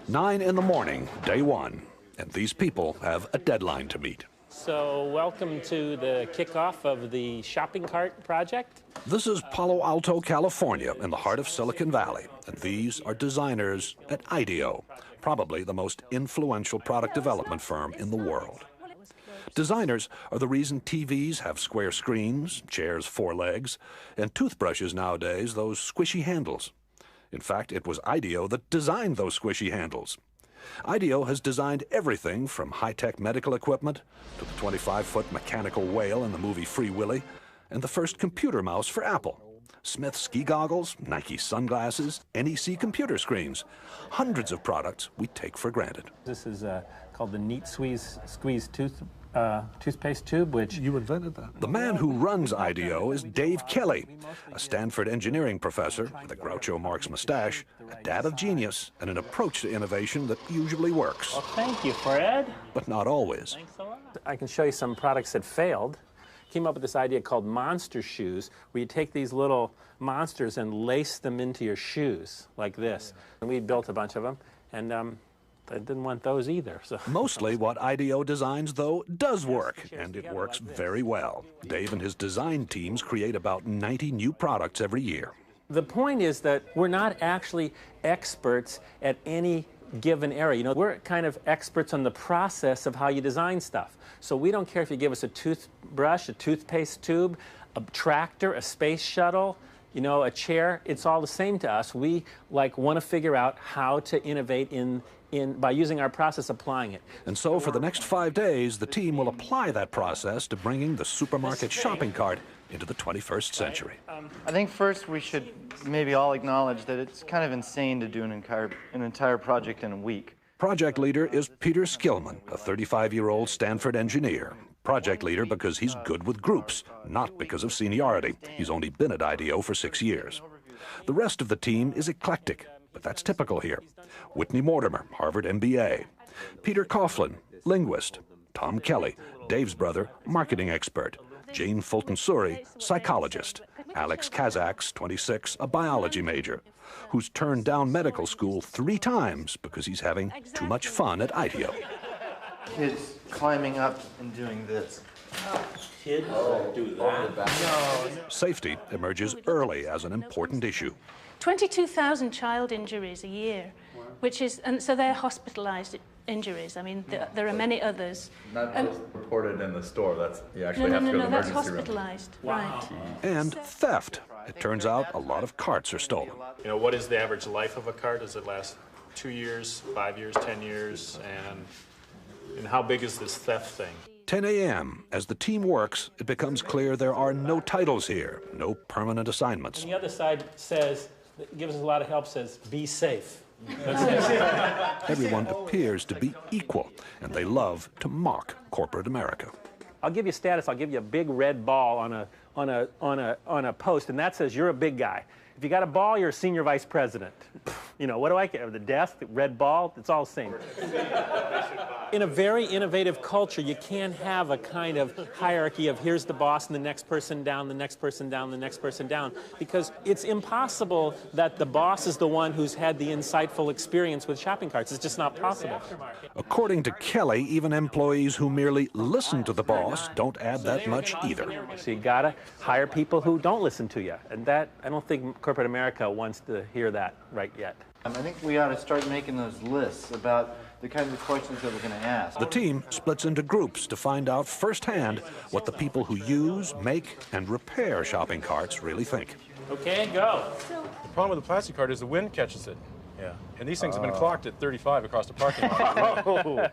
9 in the morning, day one, and these people have a deadline to meet. So welcome to the kickoff of the shopping cart project. This is Palo Alto, California, in the heart of Silicon Valley, and these are designers at IDEO, probably the most influential product development firm in the world. Designers are the reason TVs have square screens, chairs 4 legs, and toothbrushes nowadays those squishy handles. In fact, it was IDEO that designed those squishy handles. IDEO has designed everything from high-tech medical equipment to the 25-foot mechanical whale in the movie Free Willy and the first computer mouse for Apple. Smith ski goggles, Nike sunglasses, NEC computer screens. Hundreds of products we take for granted. This is called the Neat Squeeze toothpaste tube, which... You invented that. The man who runs IDEO is Dave Kelly, a Stanford engineering professor with a Groucho Marx mustache, a dad of genius, and an approach to innovation that usually works. Well, thank you, Fred. But not always. Thanks a lot. I can show you some products that failed. Came up with this idea called monster shoes, where you take these little monsters and lace them into your shoes, like this. And we built a bunch of them, and I didn't want those either. So. Mostly what IDEO designs, though, does work, and it works very well. Dave and his design teams create about 90 new products every year. The point is that we're not actually experts at any given area. You know, we're kind of experts on the process of how you design stuff. So we don't care if you give us a toothbrush, a toothpaste tube, a tractor, a space shuttle, you know, a chair. It's all the same to us. We want to figure out how to innovate by using our process, applying it. And so for the next 5 days, the team will apply that process to bringing the supermarket shopping cart into the 21st century. I think first we should maybe all acknowledge that it's kind of insane to do an entire project in a week. Project leader is Peter Skillman, a 35-year-old Stanford engineer. Project leader because he's good with groups, not because of seniority. He's only been at IDEO for 6 years. The rest of the team is eclectic, but that's typical here. Whitney Mortimer, Harvard MBA. Peter Coughlin, linguist. Tom Kelly, Dave's brother, marketing expert. Jane Fulton-Suri, psychologist. Alex Kazaks, 26, a biology major, who's turned down medical school 3 times because he's having too much fun at IDEO. Kids climbing up and doing this. Kids don't do that. No. Safety emerges early as an important issue. 22,000 child injuries a year, and so they're hospitalized injuries. I mean, there are many others. Not just reported in the store. You actually have to go to the that's emergency room. hospitalized, Wow. right. And theft. It turns out a lot of carts are stolen. You know, what is the average life of a cart? Does it last 2 years, 5 years, 10 years? And how big is this theft thing? 10 a.m. As the team works, it becomes clear there are no titles here, no permanent assignments. And the other side says, gives us a lot of help, says, be safe. Everyone appears to be equal, and they love to mock corporate America. I'll give you status. I'll give you a big red ball on a post, and that says you're a big guy. If you got a ball, you're a senior vice president. You know, what do I care? The desk, the red ball, it's all the same. In a very innovative culture, you can't have a kind of hierarchy of here's the boss and the next person down, the next person down, the next person down, because it's impossible that the boss is the one who's had the insightful experience with shopping carts. It's just not possible. According to Kelly, even employees who merely listen to the boss don't add that much either. So you gotta hire people who don't listen to you, and that, I don't think corporate America wants to hear that right yet. I think we ought to start making those lists about the kinds of questions that we're going to ask. The team splits into groups to find out firsthand what the people who use, make, and repair shopping carts really think. Okay, go. The problem with the plastic cart is the wind catches it. Yeah. And these things have been clocked at 35 across the parking lot. Oh,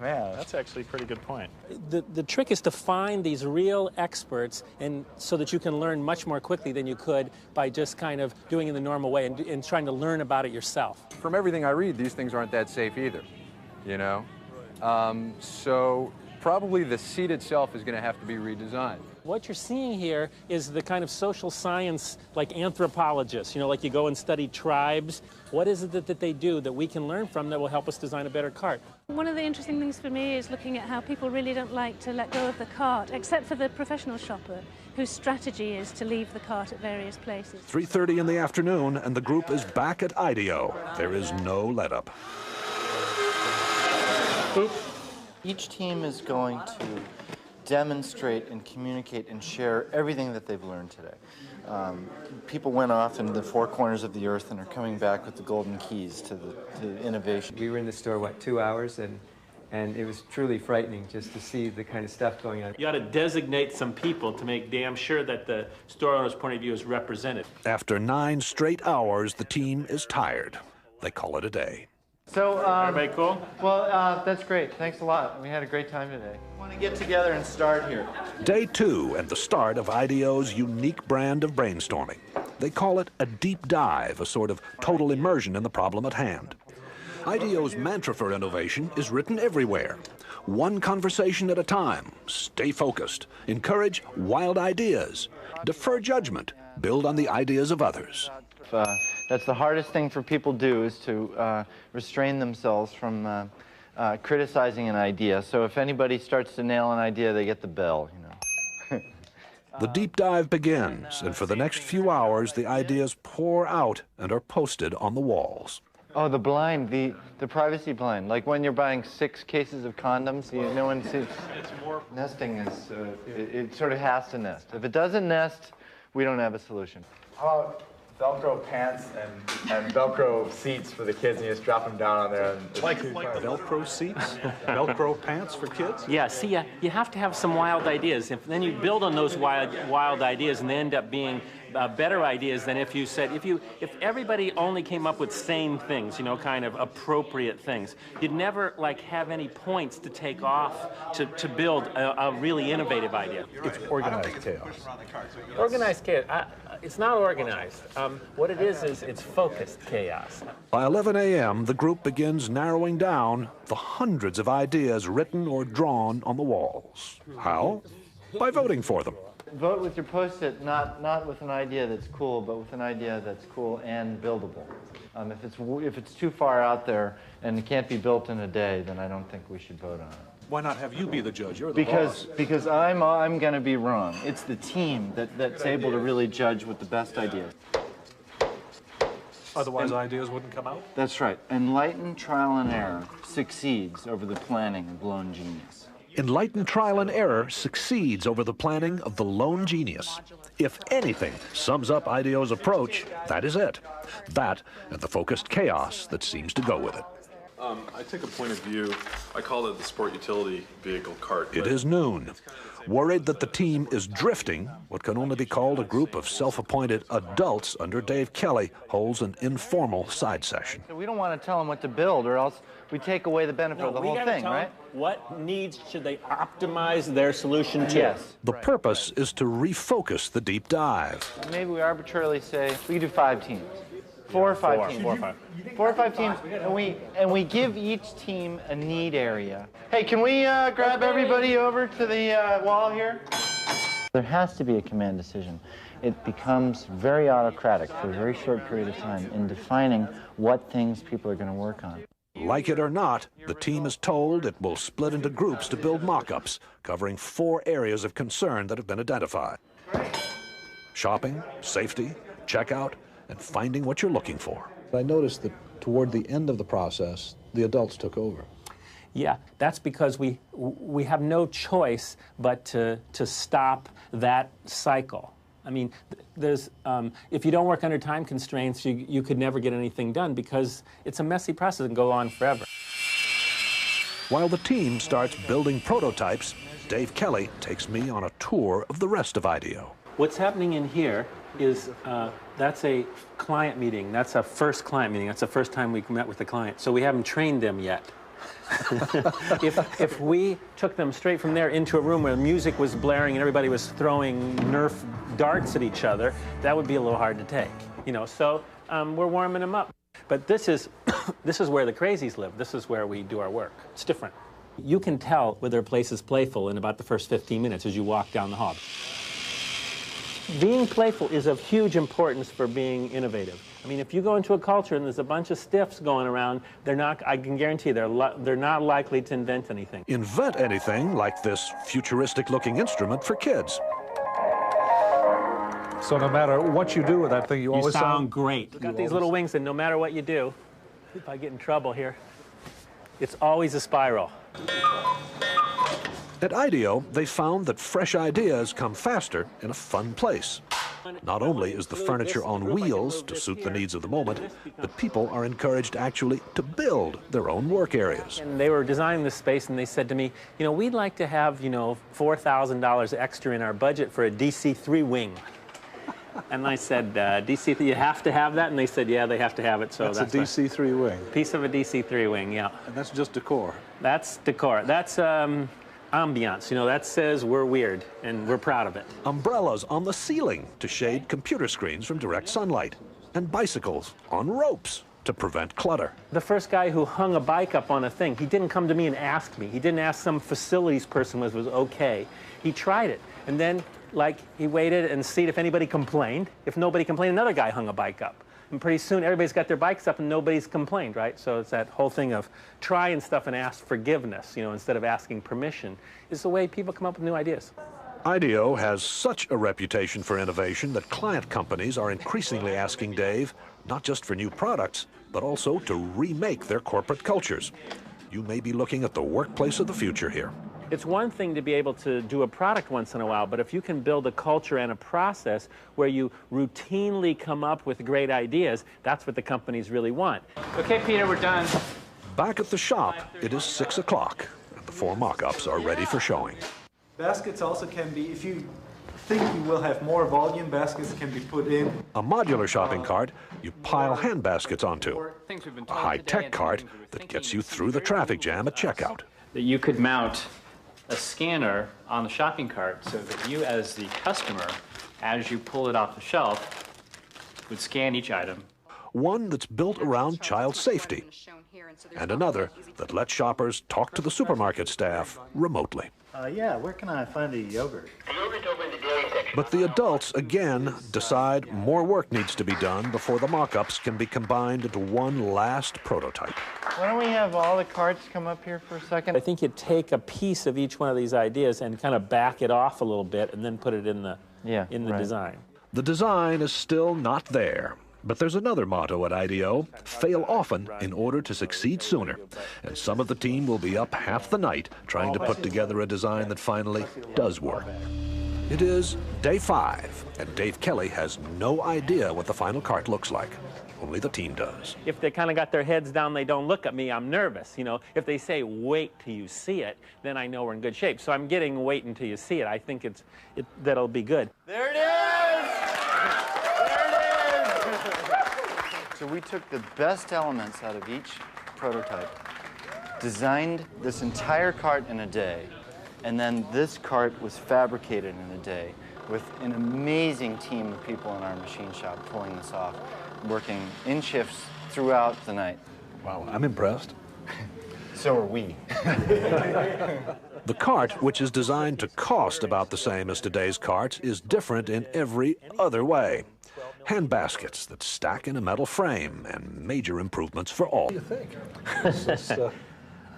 man, that's actually a pretty good point. The trick is to find these real experts, and so that you can learn much more quickly than you could by just kind of doing it the normal way and trying to learn about it yourself. From everything I read, these things aren't that safe either, you know? So probably the seat itself is going to have to be redesigned. What you're seeing here is the kind of social science, like anthropologists, you know, like you go and study tribes. What is it that they do that we can learn from that will help us design a better cart? One of the interesting things for me is looking at how people really don't like to let go of the cart, except for the professional shopper, whose strategy is to leave the cart at various places. 3:30 in the afternoon, and the group is back at IDEO. There is no let-up. Oop. Each team is going to demonstrate and communicate and share everything that they've learned today. People went off into the four corners of the earth and are coming back with the golden keys to innovation. We were in the store, what, 2 hours, and it was truly frightening just to see the kind of stuff going on. You ought to designate some people to make damn sure that the store owner's point of view is represented. After 9 straight hours, the team is tired. They call it a day. So, Everybody cool? well, that's great. Thanks a lot. We had a great time today. I want to get together and start here. Day 2 and the start of IDEO's unique brand of brainstorming. They call it a deep dive, a sort of total immersion in the problem at hand. IDEO's mantra for innovation is written everywhere. One conversation at a time. Stay focused. Encourage wild ideas. Defer judgment. Build on the ideas of others. That's the hardest thing for people to do, is to restrain themselves from criticizing an idea. So if anybody starts to nail an idea, they get the bell, you know. The deep dive begins, and for the next few hours, the ideas pour out and are posted on the walls. Oh, the blind, the privacy blind. Like when you're buying 6 cases of condoms, no one sees. Nesting is, it sort of has to nest. If it doesn't nest, we don't have a solution. How about Velcro pants and Velcro seats for the kids, and you just drop them down on there? And Like Velcro seats? Velcro pants for kids? Yeah, see, you have to have some wild ideas. If then you build on those wild ideas, and they end up being better ideas than if you said, if everybody only came up with sane things, you know, kind of appropriate things, you'd never like have any points to take off to build a really innovative idea. It's organized chaos. Organized chaos. It's not organized. What it is it's focused chaos. By 11 a.m., the group begins narrowing down the hundreds of ideas written or drawn on the walls. How? By voting for them. Vote with your Post-it, not with an idea that's cool, but with an idea that's cool and buildable. If it's too far out there and it can't be built in a day, then I don't think we should vote on it. Why not have you be the judge? You're the boss. Because I'm going to be wrong. It's the team that's able to really judge with the best ideas. Otherwise, ideas wouldn't come out? That's right. Enlightened trial and error succeeds over the planning of lone genius. Enlightened trial and error succeeds over the planning of the lone genius. If anything sums up IDEO's approach, that is it. That and the focused chaos that seems to go with it. I take a point of view, I call it the sport utility vehicle cart. It is noon. Worried that the team is drifting, what can only be called a group of self-appointed adults under Dave Kelly holds an informal side session. We don't want to tell them what to build, or else we take away the benefit of the whole thing, right? What needs should they optimize their solution to? Yes. The purpose is to refocus the deep dive. Maybe we arbitrarily say we could do 5 teams. 4 or 5 teams. 4 or 5 teams, and we give each team a need area. Hey, can we grab everybody over to the wall here? There has to be a command decision. It becomes very autocratic for a very short period of time in defining what things people are going to work on. Like it or not, the team is told it will split into groups to build mock-ups, covering 4 areas of concern that have been identified. Shopping, safety, checkout, and finding what you're looking for. I noticed that toward the end of the process, the adults took over. Yeah, that's because we have no choice but to stop that cycle. I mean, there's if you don't work under time constraints, you could never get anything done because it's a messy process and go on forever. While the team starts building prototypes, Dave Kelly takes me on a tour of the rest of IDEO. What's happening in here is that's a client meeting. That's a first client meeting. That's the first time we met with the client. So we haven't trained them yet. If we took them straight from there into a room where music was blaring and everybody was throwing Nerf darts at each other, that would be a little hard to take. You know, so we're warming them up. But this is where the crazies live. This is where we do our work. It's different. You can tell whether a place is playful in about the first 15 minutes as you walk down the hall. Being playful is of huge importance for being innovative. I mean, if you go into a culture and there's a bunch of stiffs going around, I can guarantee they're not likely to invent anything. Invent anything like this futuristic-looking instrument for kids. So no matter what you do with that thing, you always sound great. You've got these little wings, and no matter what you do, if I get in trouble here. It's always a spiral. At IDEO, they found that fresh ideas come faster in a fun place. Not only is the furniture on wheels to suit the needs of the moment, but people are encouraged actually to build their own work areas. And they were designing this space, and they said to me, you know, we'd like to have, you know, $4,000 extra in our budget for a DC-3 wing. And I said, DC-3, you have to have that? And they said, yeah, they have to have it. So that's a DC-3 wing. Piece of a DC-3 wing, yeah. And that's just decor. That's decor. That's ambiance. You know, that says we're weird, and we're proud of it. Umbrellas on the ceiling to shade computer screens from direct sunlight. And bicycles on ropes to prevent clutter. The first guy who hung a bike up on a thing, he didn't come to me and ask me. He didn't ask some facilities person was okay. He tried it. And then, like, he waited and see if anybody complained. If nobody complained, another guy hung a bike up. And pretty soon, everybody's got their bikes up and nobody's complained, right? So it's that whole thing of trying stuff and ask forgiveness, you know, instead of asking permission, is the way people come up with new ideas. IDEO has such a reputation for innovation that client companies are increasingly asking Dave not just for new products, but also to remake their corporate cultures. You may be looking at the workplace of the future here. It's one thing to be able to do a product once in a while, but if you can build a culture and a process where you routinely come up with great ideas, that's what the companies really want. Okay, Peter, we're done. Back at the shop, it is 6 o'clock, and the 4 mock-ups are ready for showing. Baskets also can be, if you think you will have more volume, baskets can be put in. A modular shopping cart you pile hand baskets onto. A high-tech cart that gets you through the traffic jam at checkout. That you could mount a scanner on the shopping cart so that you, as the customer, as you pull it off the shelf, would scan each item. One that's built around child safety, and another that lets shoppers talk to the supermarket staff remotely. Yeah, where can I find a yogurt? But the adults, again, decide more work needs to be done before the mock-ups can be combined into one last prototype. Why don't we have all the carts come up here for a second? I think you take a piece of each one of these ideas and kind of back it off a little bit and then put it in the, design. The design is still not there. But there's another motto at IDEO: fail often in order to succeed sooner. And some of the team will be up half the night trying to put together a design that finally does work. It is day 5, and Dave Kelly has no idea what the final cart looks like. Only the team does. If they kind of got their heads down, they don't look at me, I'm nervous. You know, if they say, wait till you see it, then I know we're in good shape. So I'm getting wait until you see it. I think that'll be good. There it is! So we took the best elements out of each prototype, designed this entire cart in a day, and then this cart was fabricated in a day with an amazing team of people in our machine shop pulling this off, working in shifts throughout the night. Wow, I'm impressed. So are we. The cart, which is designed to cost about the same as today's carts, is different in every other way. Hand baskets that stack in a metal frame, and major improvements for all. What do you think?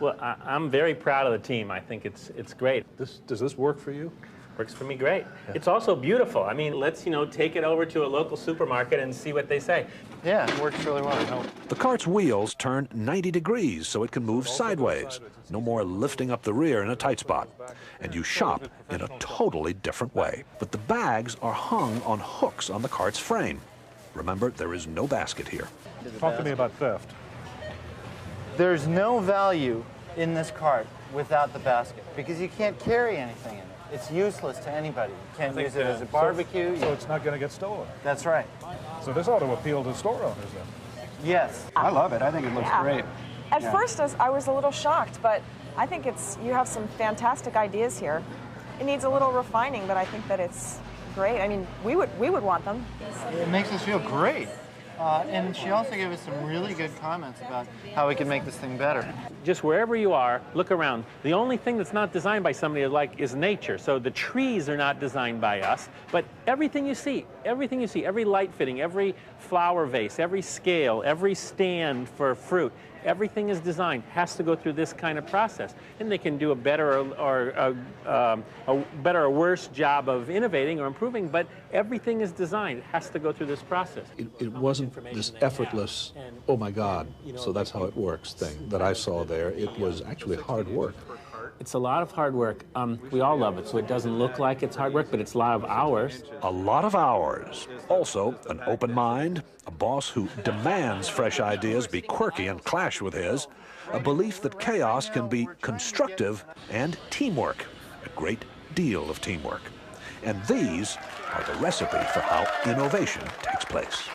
Well, I'm very proud of the team. I think it's great. Does this work for you? Works for me great. Yeah. It's also beautiful. I mean, let's, take it over to a local supermarket and see what they say. Yeah, it works really well. The cart's wheels turn 90 degrees so it can move sideways. No more lifting up the rear in a tight spot. And you shop in a totally different way. But the bags are hung on hooks on the cart's frame. Remember, there is no basket here. Talk to me about theft. There's no value in this cart without the basket because you can't carry anything in it. It's useless to anybody. You can't use it as a barbecue. So it's not going to get stolen. That's right. So this ought to appeal to store owners then. Yes. I love it. I think it looks great. At first, I was a little shocked, but I think you have some fantastic ideas here. It needs a little refining, but I think that it's great. I mean, we would want them. It makes us feel great. And she also gave us some really good comments about how we can make this thing better. Just wherever you are, look around. The only thing that's not designed by somebody is nature. So the trees are not designed by us, but everything you see, every light fitting, every flower vase, every scale, every stand for fruit, Everything is designed, has to go through this kind of process. And they can do a better or a worse job of innovating or improving, but everything is designed. It has to go through this process. It wasn't this effortless, oh my God, so that's how it works thing that I saw there. It was actually hard work. It's a lot of hard work. We all love it, so it doesn't look like it's hard work, but it's a lot of hours. A lot of hours. Also, an open mind, a boss who demands fresh ideas be quirky and clash with his, a belief that chaos can be constructive, and teamwork, a great deal of teamwork. And these are the recipe for how innovation takes place.